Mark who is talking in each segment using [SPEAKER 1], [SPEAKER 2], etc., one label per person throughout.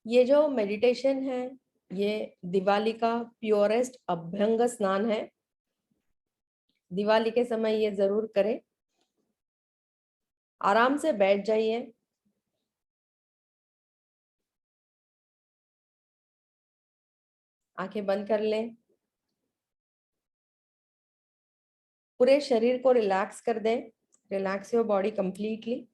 [SPEAKER 1] ये जो मेडिटेशन है ये दिवाली का प्योरेस्ट अभ्यंग स्नान है। दिवाली के समय ये जरूर करें। आराम से बैठ जाइए। आंखें बंद कर लें। पूरे शरीर को रिलैक्स कर दें। Relax your body completely.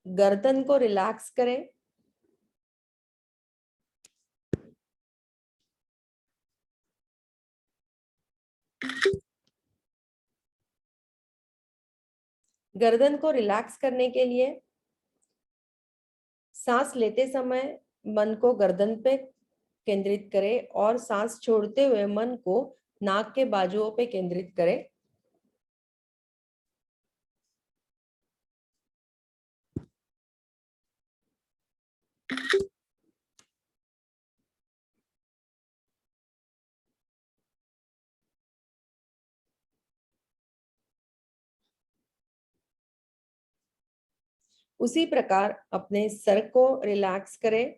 [SPEAKER 1] गर्दन को रिलैक्स करें। गर्दन को रिलैक्स करने के लिए सांस लेते समय मन को गर्दन पे केंद्रित करें और सांस छोड़ते हुए मन को नाक के बाजुओं पे केंद्रित करें। उसी प्रकार अपने सर को रिलैक्स करें।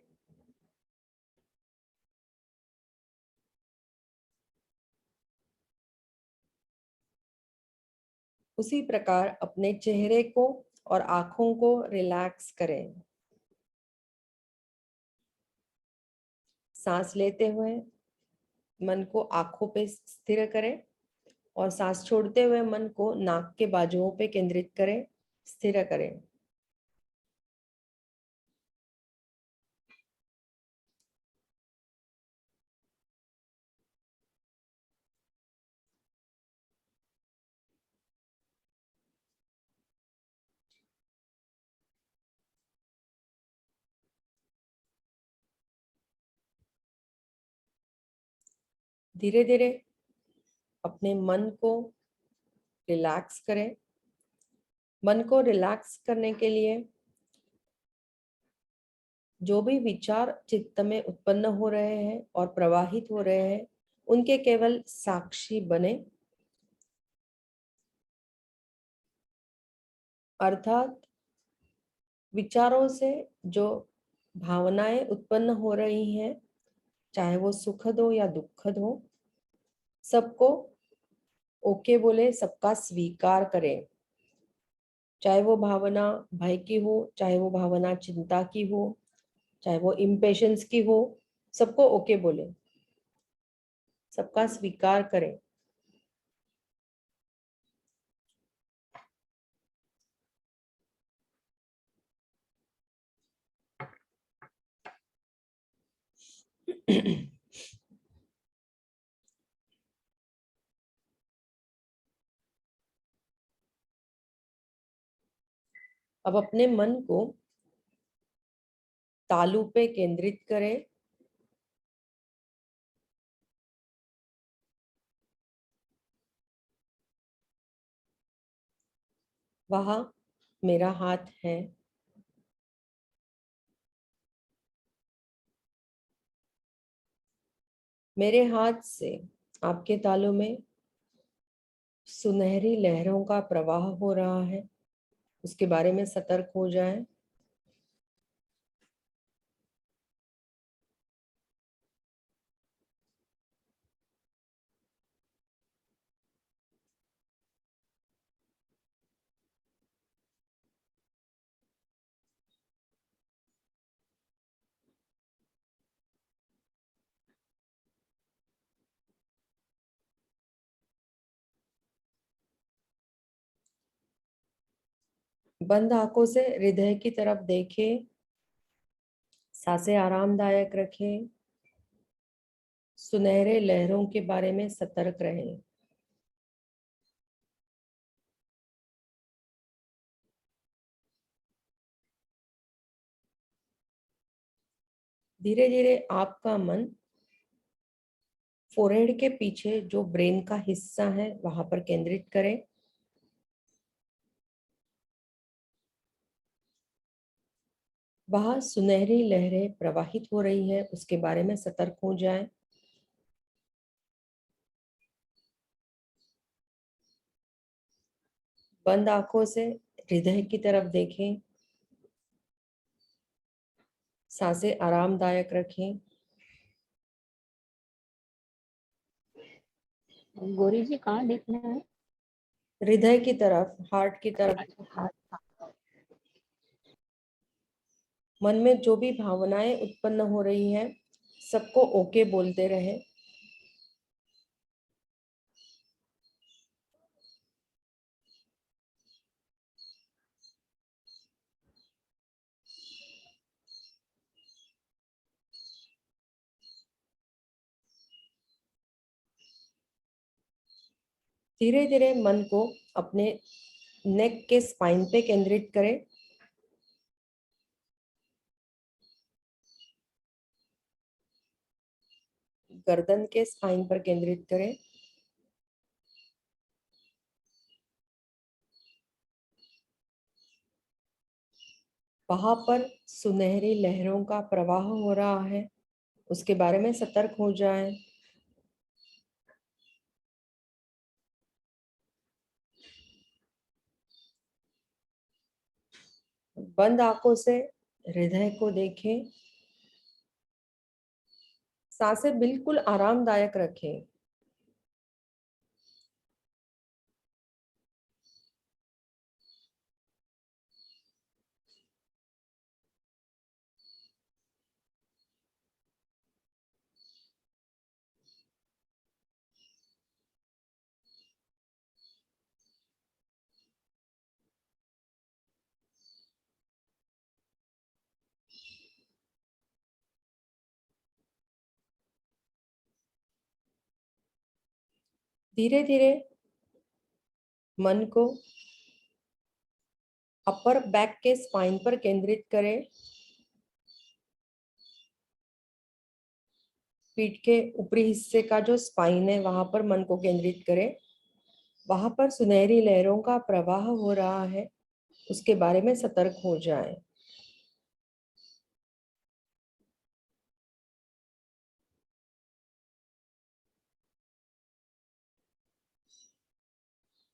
[SPEAKER 1] उसी प्रकार अपने चेहरे को और आंखों को रिलैक्स करें। सांस लेते हुए मन को आंखों पे स्थिर करें और सांस छोड़ते हुए मन को नाक के बाजुओं पे केंद्रित करें, स्थिर करें। धीरे धीरे अपने मन को रिलैक्स करें। मन को रिलैक्स करने के लिए जो भी विचार चित्त में उत्पन्न हो रहे हैं और प्रवाहित हो रहे हैं उनके केवल साक्षी बने, अर्थात विचारों से जो भावनाएं उत्पन्न हो रही हैं, चाहे वो सुखद हो या दुखद हो, सबको ओके बोले, सबका स्वीकार करें। चाहे वो भावना भय की हो, चाहे वो भावना चिंता की हो, चाहे वो इम्पेशंस की हो, सबको ओके बोले, सबका स्वीकार करें। अब अपने मन को तालू पे केंद्रित करें। वहां मेरा हाथ है। मेरे हाथ से आपके तालू में सुनहरी लहरों का प्रवाह हो रहा है, उसके बारे में सतर्क हो जाएं। बंद आंखों से हृदय की तरफ देखें। सांसें आरामदायक रखें। सुनहरे लहरों के बारे में सतर्क रहें। धीरे धीरे आपका मन फोरहेड के पीछे जो ब्रेन का हिस्सा है वहां पर केंद्रित करें। वहां सुनहरी लहरें प्रवाहित हो रही है, उसके बारे में सतर्क हो जाएं। बंद आंखों से हृदय की तरफ देखें। सांसें आरामदायक रखें।
[SPEAKER 2] गौरी जी कहाँ देखना है?
[SPEAKER 1] हृदय की तरफ, हार्ट की तरफ।
[SPEAKER 2] अच्छा,
[SPEAKER 1] मन में जो भी भावनाएं उत्पन्न हो रही हैं, सबको ओके बोलते रहे। धीरे धीरे मन को अपने नेक के स्पाइन पे केंद्रित करें। गर्दन के स्पाइन पर केंद्रित करें। वहां पर सुनहरी लहरों का प्रवाह हो रहा है, उसके बारे में सतर्क हो जाएं। बंद आंखों से हृदय को देखें। सांसें बिल्कुल आरामदायक रखें। धीरे धीरे मन को अपर बैक के स्पाइन पर केंद्रित करें। पीठ के ऊपरी हिस्से का जो स्पाइन है, वहां पर मन को केंद्रित करें। वहां पर सुनहरी लहरों का प्रवाह हो रहा है, उसके बारे में सतर्क हो जाएं।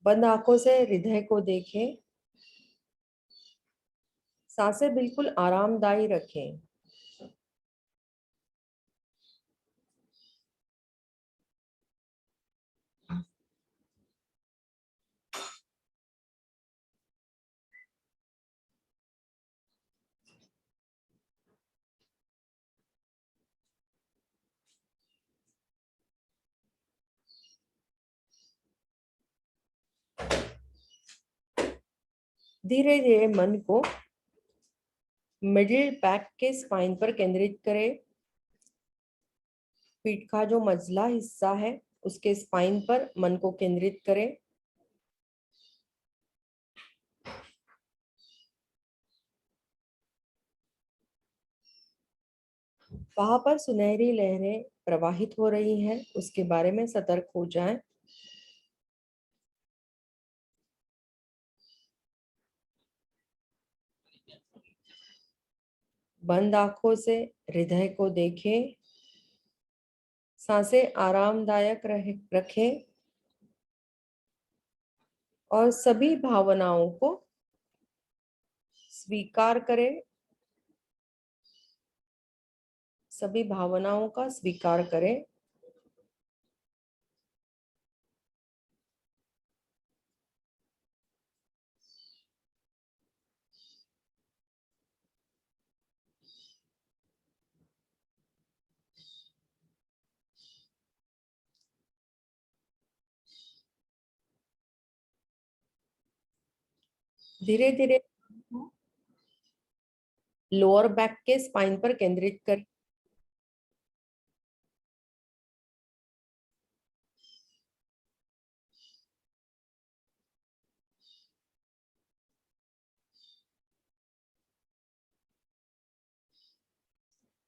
[SPEAKER 1] बंद आंखों से हृदय को देखें। सांसें बिल्कुल आरामदायी रखें। धीरे धीरे मन को मिडिल बैक के स्पाइन पर केंद्रित करें। पीठ का जो मझला हिस्सा है, उसके स्पाइन पर मन को केंद्रित करें। वहां पर सुनहरी लहरें प्रवाहित हो रही हैं, उसके बारे में सतर्क हो जाएं। बंद आंखों से हृदय को देखें। सांसें आरामदायक रखें और सभी भावनाओं को स्वीकार करें। सभी भावनाओं का स्वीकार करें। धीरे धीरे लोअर बैक के स्पाइन पर केंद्रित करें।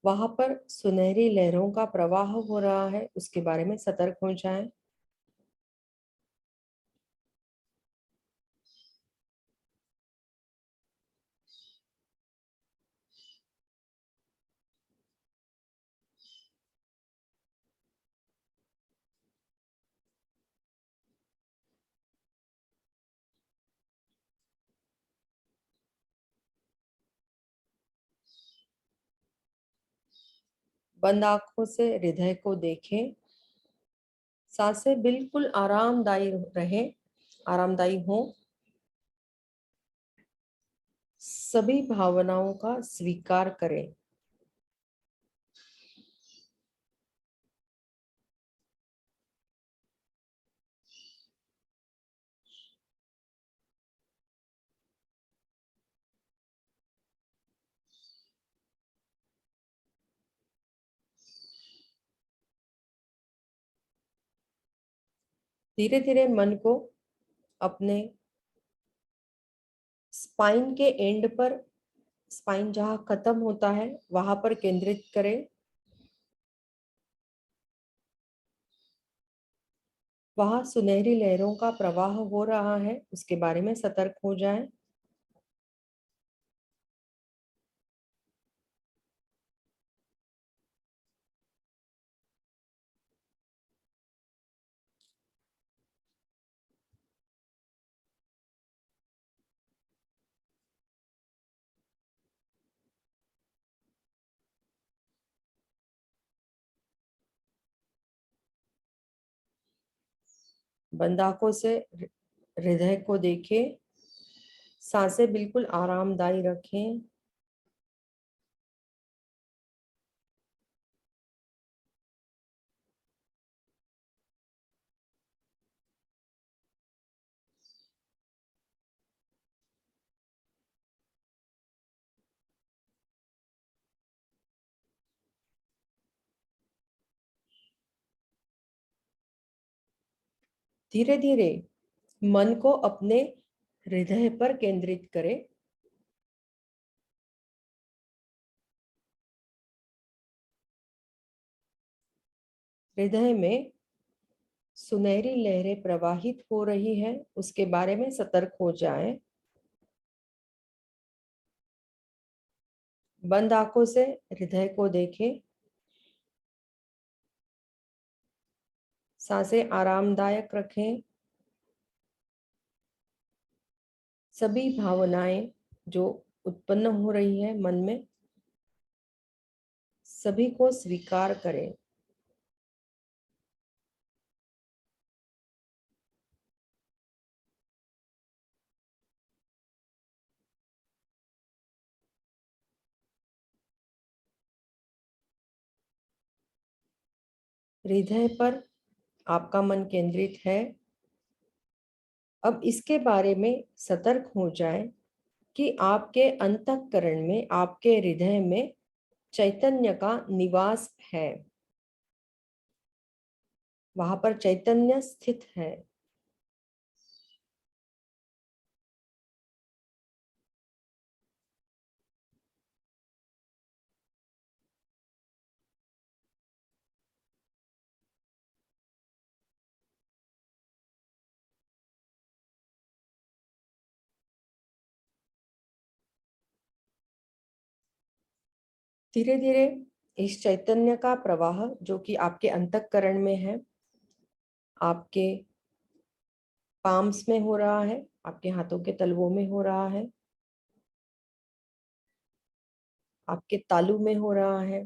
[SPEAKER 1] वहां पर सुनहरी लहरों का प्रवाह हो रहा है, उसके बारे में सतर्क हो जाएं। बंद आंखों से हृदय को देखें। सांसें बिल्कुल आरामदायी रहे, आरामदायी हो। सभी भावनाओं का स्वीकार करें। धीरे धीरे मन को अपने स्पाइन के एंड पर, स्पाइन जहां खत्म होता है वहां पर केंद्रित करें। वहां सुनहरी लहरों का प्रवाह हो रहा है, उसके बारे में सतर्क हो जाएं। बंद आंखों से हृदय को देखें। सांसें बिल्कुल आरामदायी रखें। धीरे धीरे मन को अपने हृदय पर केंद्रित करें। हृदय में सुनहरी लहरें प्रवाहित हो रही है, उसके बारे में सतर्क हो जाएं। बंद आंखों से हृदय को देखें। सांसें आरामदायक रखें। सभी भावनाएं जो उत्पन्न हो रही है मन में, सभी को स्वीकार करें। हृदय पर आपका मन केंद्रित है। अब इसके बारे में सतर्क हो जाएं कि आपके अंतःकरण में, आपके हृदय में चैतन्य का निवास है। वहां पर चैतन्य स्थित है। धीरे धीरे इस चैतन्य का प्रवाह जो कि आपके अंतःकरण में है, आपके पाम्स में हो रहा है, आपके हाथों के तलवों में हो रहा है, आपके तालू में हो रहा है,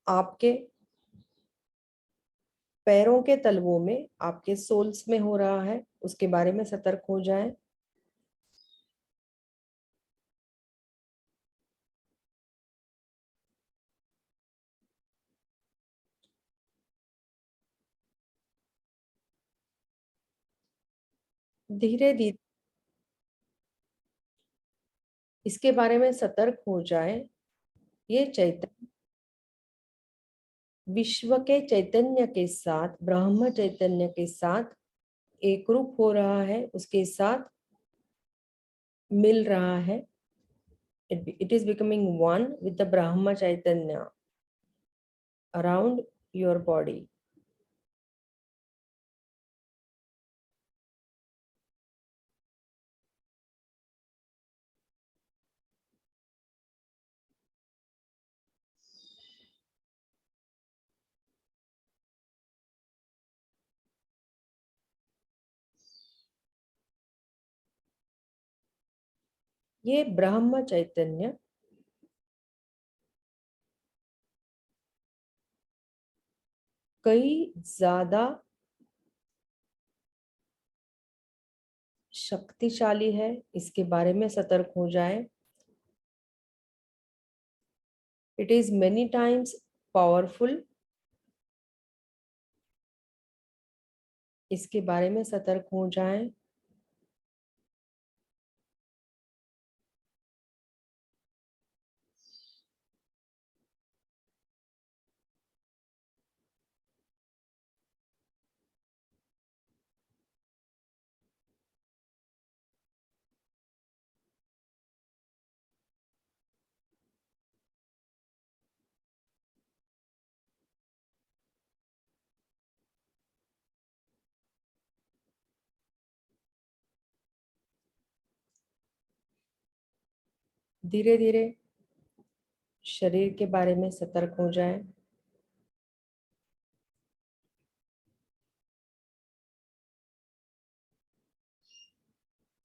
[SPEAKER 1] आपके पैरों के तलवों में, आपके सोल्स में हो रहा है, उसके बारे में सतर्क हो जाएं। धीरे धीरे इसके बारे में सतर्क हो जाएं। ये चैतन्य विश्व के चैतन्य के साथ, ब्रह्म चैतन्य के साथ एकरूप हो रहा है, उसके साथ मिल रहा है। It is becoming one with the Brahma Chaitanya around your body. ये ब्रह्म चैतन्य कई ज्यादा शक्तिशाली है, इसके बारे में सतर्क हो जाए। It is many times powerful, इसके बारे में सतर्क हो जाएं। धीरे धीरे शरीर के बारे में सतर्क हो जाएं।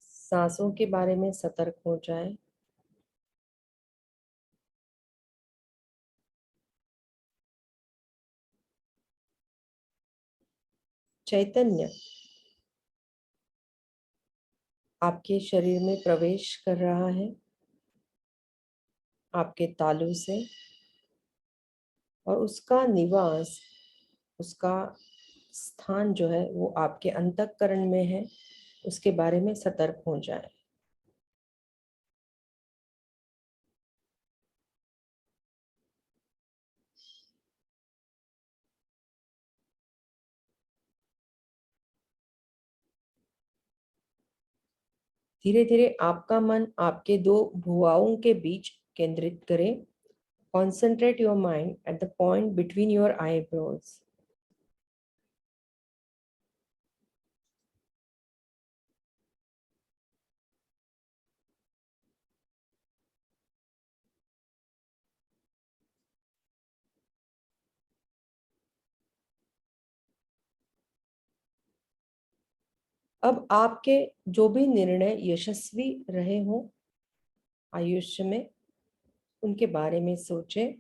[SPEAKER 1] सांसों के बारे में सतर्क हो जाएं। चैतन्य आपके शरीर में प्रवेश कर रहा है आपके तालू से, और उसका निवास, उसका स्थान जो है वो आपके अंतःकरण में है, उसके बारे में सतर्क हो जाए। धीरे धीरे आपका मन आपके दो भुआओं के बीच केंद्रित करें। Concentrate your mind at the point between your eyebrows. अब आपके जो भी निर्णय यशस्वी रहे हों आयुष्य में, उनके बारे में सोचें।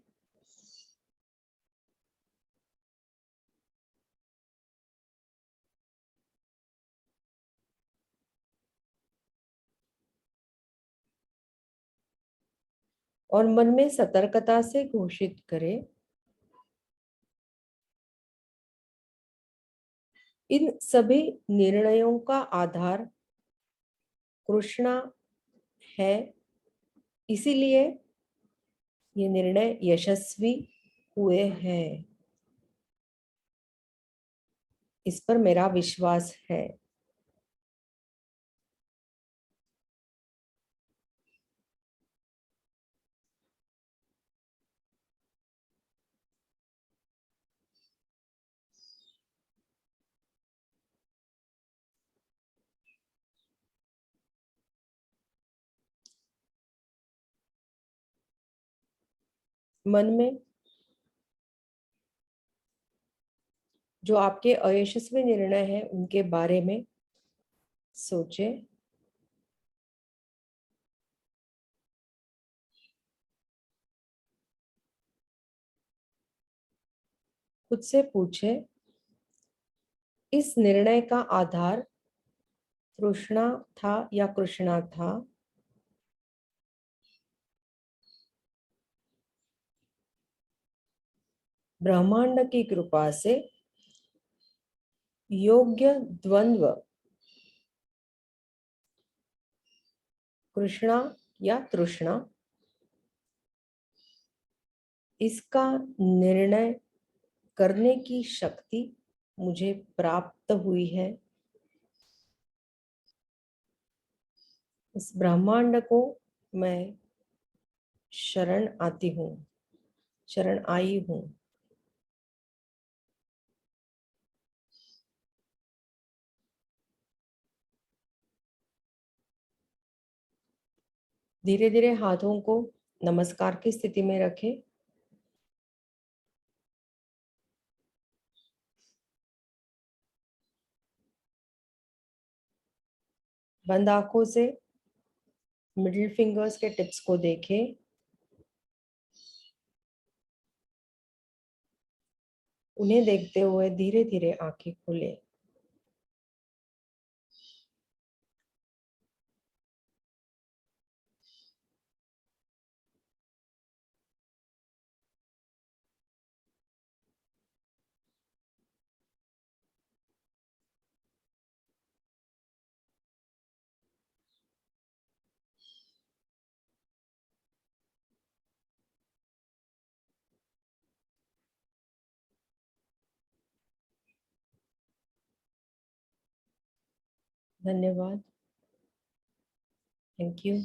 [SPEAKER 1] और मन में सतर्कता से घोषित करें, इन सभी निर्णयों का आधार कृष्णा है, इसीलिए ये निर्णय यशस्वी हुए हैं। इस पर मेरा विश्वास है। मन में जो आपके अयशस्वी निर्णय हैं उनके बारे में सोचें। खुद से पूछें, इस निर्णय का आधार तृष्णा था या कृष्णा था? ब्रह्मांड की कृपा से योग्य द्वंद्व कृष्णा या तृष्णा, इसका निर्णय करने की शक्ति मुझे प्राप्त हुई है। इस ब्रह्मांड को मैं शरण आती हूँ, शरण आई हूँ। धीरे धीरे हाथों को नमस्कार की स्थिति में रखें। बंद आंखों से मिडिल फिंगर्स के टिप्स को देखें। उन्हें देखते हुए धीरे धीरे आंखें खोले। धन्यवाद। Thank you.